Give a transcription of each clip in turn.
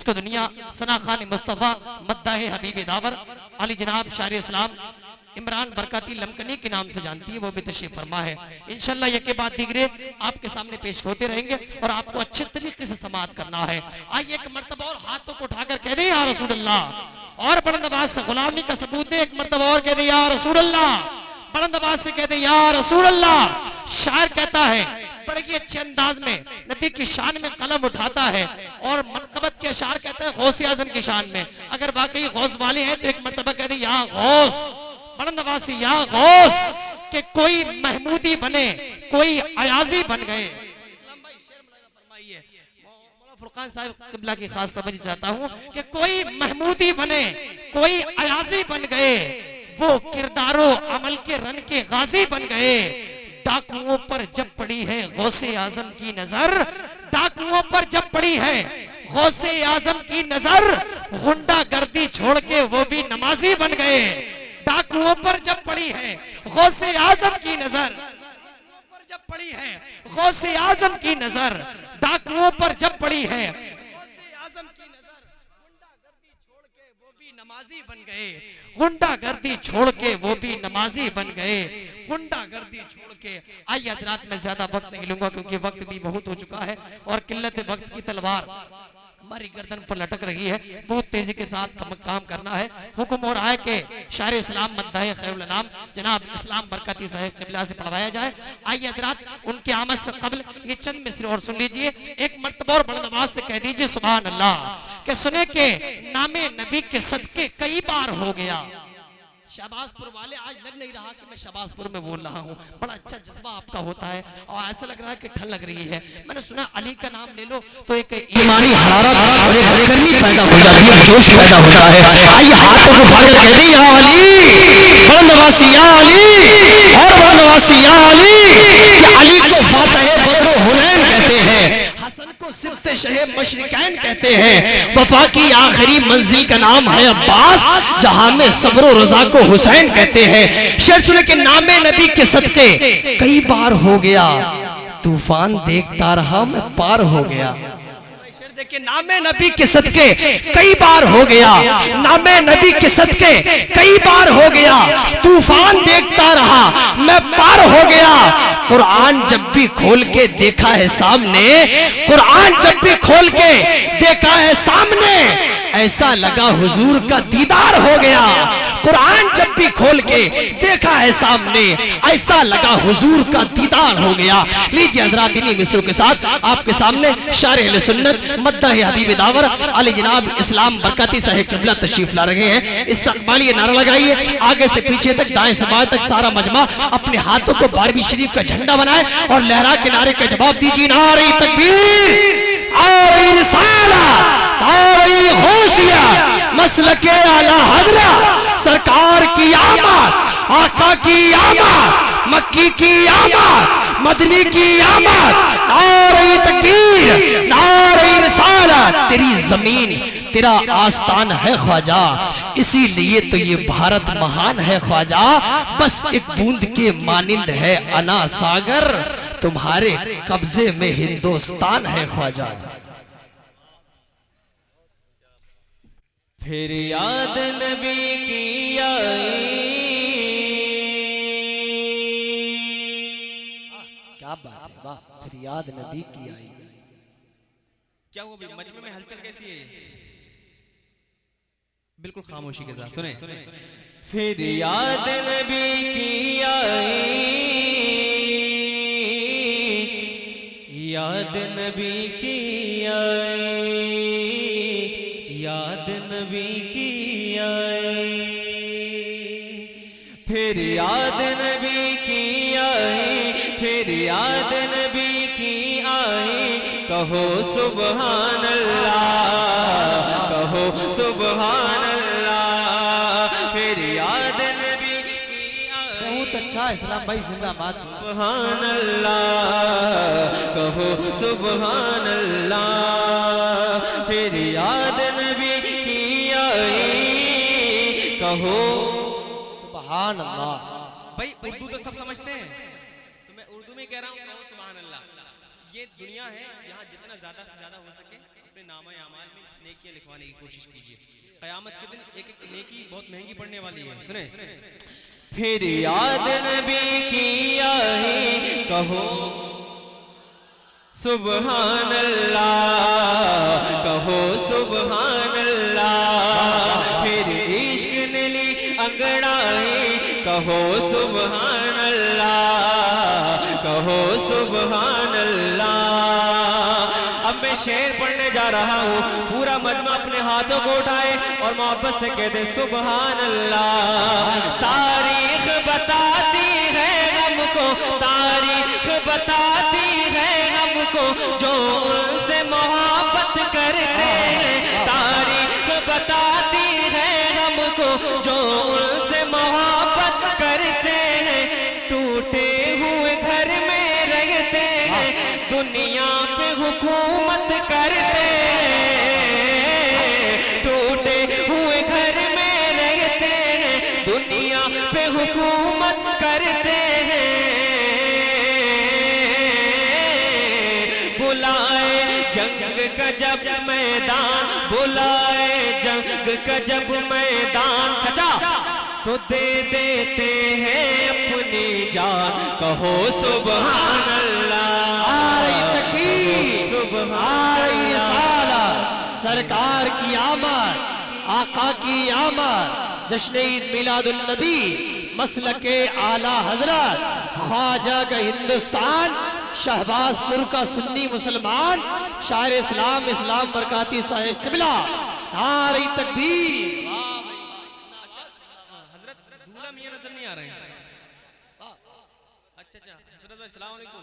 کو دنیا ثنا خان مصطفیٰ مداح حبیب داور علی جناب شاعر اسلام عمران برکاتی لمکنی کے نام سے جانتی ہے، وہ بھی تشریف فرما ہے۔ انشاءاللہ یہ کے بعد دیگرے آپ کے سامنے پیش ہوتے رہیں گے اور آپ کو اچھے طریقے سے سماعت کرنا ہے۔ آئیے ایک مرتبہ اور ہاتھوں کو اٹھا کر کہہ دیں یا رسول اللہ، اور بلند آواز سے غلامی کا ثبوت دے، ایک مرتبہ اور کہہ دیں یا رسول اللہ، بلند آواز سے کہہ دیں یا رسول اللہ۔ شاعر کہتا ہے بڑے ہی اچھے انداز میں نبی کی شان میں قلم اٹھاتا ہے اور منقبت کے اشعار کہتا ہے غوث اعظم کی شان میں۔ اگر واقعی غوث والے ہیں تو ایک مرتبہ کہہ دیں یا غوث، بلند آواز سے یا غوث، کہ کوئی محمودی بنے کوئی ایازی بن گئے۔ اسلام بھائی شعر ملاحظہ فرمائیے، مولا فرقان صاحب قبلہ کی خاص توجہ چاہتا ہوں کہ کوئی محمودی بنے کوئی ایازی بن گئے، وہ کردار و عمل کے رن کے غازی بن گئے۔ ڈاکوؤں پر جب پڑی ہے غوث اعظم کی نظر، ڈاکوؤں پر جب پڑی ہے غوث اعظم کی نظر، غنڈہ گردی چھوڑ کے وہ بھی نمازی بن گئے۔ ڈاکوؤں پر جب پڑی ہے غوث اعظم کی نظر، پر جب پڑی ہے غوث اعظم کی نظر، ڈاکوؤں پر جب پڑی ہے غوث اعظم کی نظر، غنڈہ گردی چھوڑ کے وہ بھی نمازی بن گئے، غنڈہ گردی چھوڑ کے وہ بھی نمازی بن گئے، غنڈہ گردی چھوڑ کے۔ آئیے حضرات میں زیادہ وقت نہیں لوں گا کیونکہ وقت بھی بہت ہو چکا ہے اور قلت وقت کی تلوار ہماری گردن پر لٹک رہی ہے، بہت تیزی کے ساتھ کام کرنا ہے۔ حکم اور آئے کہ شاعر اسلام مداح خیر الانام جناب اسلام برکاتی صاحب قبلہ سے پڑھوایا جائے۔ آئیے حضرات ان کے آمد سے قبل یہ چند مصرے اور سن لیجئے، ایک مرتبہ اور بلند آواز سے کہہ دیجئے سبحان اللہ، کہ سنے کہ نام نبی کے صدقے کئی بار ہو گیا۔ شہباز پور والے آج لگ نہیں رہا کہ میں شہباز پور میں بول رہا ہوں، بڑا اچھا جذبہ آپ کا ہوتا ہے اور ایسا لگ رہا ہے کہ ٹھن لگ رہی ہے۔ میں نے سنا علی کا نام لے لو تو ایک ایمانی حرارت اور ایک گرمی پیدا ہو جاتی ہے، جوش پیدا ہوتا ہے۔ آئیے ہاتھوں کو اٹھا کر کہہ دیں یا علی، بلند آواز سے یا علی، اور بلند آواز سے یا علی، کہ علی کو فاتح بدر و حنین کہتے ہیں، حسن کو سبت شہ مشرقین کہتے ہیں، وفا کی آخری منزل کا نام ہے عباس، جہاں میں صبر و رضا کو حسین کہتے ہیں۔ شعر سنے کہ نام نبی کے صدقے کئی بار ہو گیا، طوفان دیکھتا رہا میں پار ہو گیا۔ کہ نام نبی کے صدقے کئی بار ہو گیا، نام نبی کے صدقے کئی بار ہو گیا، طوفان دیکھتا رہا میں پار ہو گیا۔ قرآن جب بھی کھول کے دیکھا ہے سامنے، قرآن جب بھی کھول کے دیکھا ہے سامنے، ایسا لگا حضور کا دیدار ہو گیا۔ قرآن جب بھی کھول کے دیکھا ہے سامنے، ایسا لگا حضور کا دیدار ہو گیا۔ لیجئے حضرات انہی مصروں کے ساتھ آپ کے سامنے شاعر اہل سنت مداح حبیب داور علی جناب اسلام برکاتی صاحب قبلہ تشریف لا رہے ہیں۔ استقبالیہ نعرہ لگائیے، آگے سے پیچھے تک دائیں سے بائیں تک سارا مجمع اپنے ہاتھوں کو بارہویں شریف کا جھنڈا بنائے اور لہرا کے نعرے کا جواب دیجیے، نعرہ تکبیر، نعرہ رسالت، نعرہ غوثیہ، مسلک اعلی حضرت، سرکار کی آمد، آقا کی آمد، مکی کی آمد، مدنی کی آمد، نعرہ تکبیر، نعرہ رسالت۔ تیری زمین تیرا آستان ہے خواجہ، اسی لیے تو یہ بھارت مہان ہے خواجہ، بس ایک بوند کے مانند ہے انا ساگر، تمہارے قبضے میں ہندوستان ہے خواجہ۔ پھر یاد نبی کی آئی، کیا بات ہے، واہ، پھر یاد نبی کی آئی۔ کیا ہوا بھی مجمع میں ہلچل کیسی ہے؟ بالکل خاموشی کے ساتھ سنیں۔ پھر یاد نبی کی آئی، یاد نبی کی آئی، یاد نبی کی آئی، پھر یاد نبی کی آئی، پھر یاد نبی کی آئی، کہو سبحان اللہ، کہو سبحان اللہ، پھر یاد نبی کی آئی۔ بہت اچھا اسلام بھائی، زندہ باد۔ سبحان اللہ، کہو سبحان اللہ، پھر یاد نبی کی آئی، کہو سبحان اللہ۔ بھائی اردو تو سب سمجھتے ہیں، تو میں اردو میں کہہ رہا ہوں کہو سبحان اللہ۔ یہ دنیا ہے، یہاں جتنا زیادہ سے زیادہ ہو سکے اپنے نامہ اعمال میں نیکیاں لکھوانے کی کوشش کیجئے. قیامت کے دن ایک ایک نیکی بہت مہنگی پڑنے والی ہے. سنیں پھر یاد نبی کی آئی کہو سبحان اللہ, کہو سبحان اللہ. پھر عشق نے لی انگڑائی کہو سبحان اللہ, کہو سبحان اللہ. اب میں شعر پڑھنے جا رہا ہوں, پورا مجمع اپنے ہاتھوں کو اٹھائے اور محبت سے کہتے سبحان اللہ. تاریخ بتاتی ہے ہم کو, تاریخ بتاتی ہے ہم کو جو ان سے محبت کرتے ہیں. تاریخ بتاتی ہے ہم کو جو ان سے محبت کرتے ہیں. ٹوٹے ہوئے گھر میں رہتے ہیں, دنیا پہ حکومت کرتے ہیں. ٹوٹے ہوئے گھر میں رہتے ہیں, دنیا پہ حکومت کرتے ہیں. بلائے جنگ کا جب میدان, بلائے جنگ کا جب میدان چچا تو دے دیتے ہیں اپنی جان. کہو سبحان اللہ. نعرہ تکبیر, نعرہ رسالت, سرکار کی آمد, آقا کی آمد, جشن عید میلاد النبی, مسلک اعلیٰ حضرت خواجہ کا ہندوستان, شہباز پور کا سنی مسلمان, شاعر اسلام اسلام برکاتی صاحب قبلہ. نعرہ تکبیر. حضرت دولہ میاں نظر نہیں آ رہے ہیں. اچھا حضرت بھائی السلام علیکم.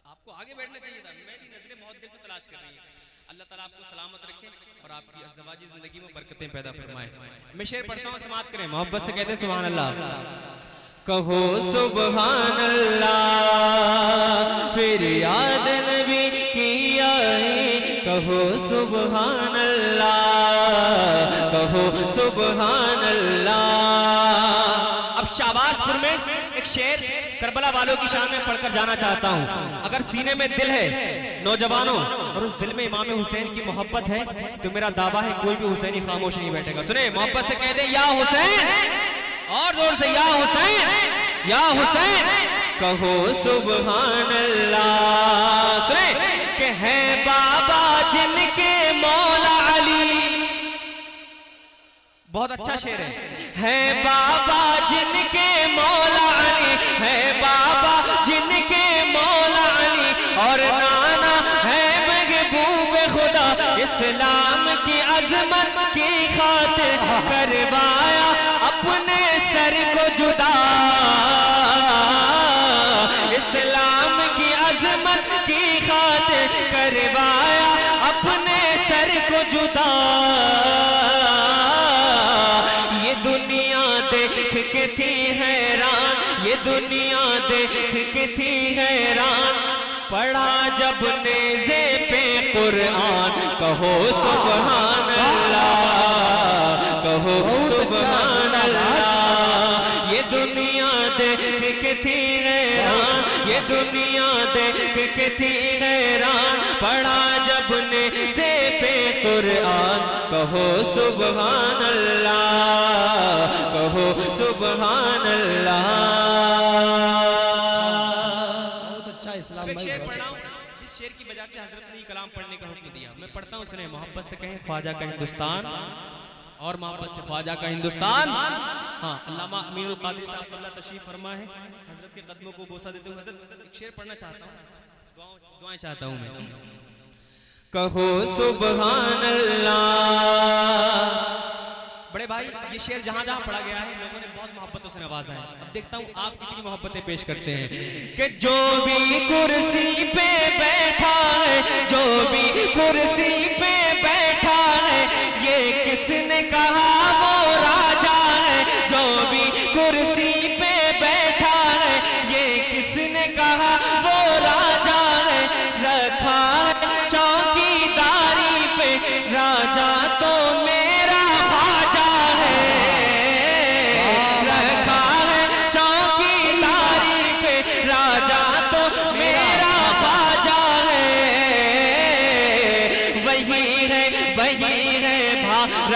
آپ کو آگے بیٹھنا چاہیے تھا, میری نظریں بہت دیر سے تلاش کر رہی ہیں. اللہ تعالیٰ آپ کو سلامت رکھے اور آپ کی ازدواجی زندگی میں برکتیں پیدا فرمائے. میں شعر پڑھتا ہوں, سماعت کریں, محبت سے کہتے ہیں سبحان اللہ. کہو سبحان اللہ, پھر یاد نبی کی آئی کہو سبحان اللہ, کہو سبحان اللہ. اب شہباز پور میں ایک شعر کربلا والوں کی شان میں پڑھ کر جانا چاہتا ہوں. اگر سینے میں دل ہے نوجوانوں اور اس دل میں امام حسین کی محبت ہے تو میرا دعویٰ ہے کوئی بھی حسینی خاموش نہیں بیٹھے گا. سنیں, محبت سے کہہ دیں یا حسین, اور زور سے یا حسین, یا حسین. کہو سبحان اللہ. سنیں کہ ہے بابا جن کے مولا علی, بہت اچھا شعر ہے بابا جن کے مولا علی, ہے بابا جن کے مولا علی, اور نانا ہے محبوب خدا, اسلام کی عظمت کی خاطر کروایا اپنے سر کو جدا. اسلام کی عظمت کی خاطر کروایا اپنے سر کو جدا. یہ دنیا دیکھ کے تھی حیران, یہ دنیا دیکھ کے تھی حیران, پڑھا جب نیزے پہ قرآن. کہو سبحان اللہ, کہو سبحان اللہ. یہ دنیا دیکھ کے تھی حیران, یہ دنیا دیکھ کے تھی حیران, پڑھا جب نیزے پہ قرآن. کہو سبحان اللہ, کہو سبحان اللہ. بہت اچھا اسلام میں بھائی. شعر پڑھ رہا ہوں جس شعر کی وجہ سے حضرت نے کلام پڑھنے کا حکم دیا. میں پڑھتا ہوں, سنیں, محبت سے کہیں خواجہ کا ہندوستان, اور محبت سے خواجہ کا ہندوستان. ہاں, علامہ امین القادری صاحب اللہ تشریف فرما ہے, حضرت کے قدموں کو بوسہ دیتے ہوئے حضرت ایک شعر پڑھنا چاہتا ہوں, دعائیں چاہتا ہوں میں. کہو سبحان اللہ. بڑے بھائی, یہ شعر جہاں جہاں پڑھا گیا ہے لوگوں نے بہت محبتوں سے نوازا ہے. اب دیکھتا ہوں آپ کتنی محبتیں پیش کرتے ہیں. کہ جو بھی کرسی پہ بیٹھا ہے, جو بھی کرسی پہ بیٹھا ہے, یہ کس نے کہا وہ راجا ہے. جو بھی کرسی پہ بیٹھا ہے, یہ کس نے کہا وہ راجا ہے. رکھا ہے چوکی داری پہ راجا تو میرا خواجہ ہے. رکھا ہے چوکی داری پہ راجا تو میرا خواجہ ہے.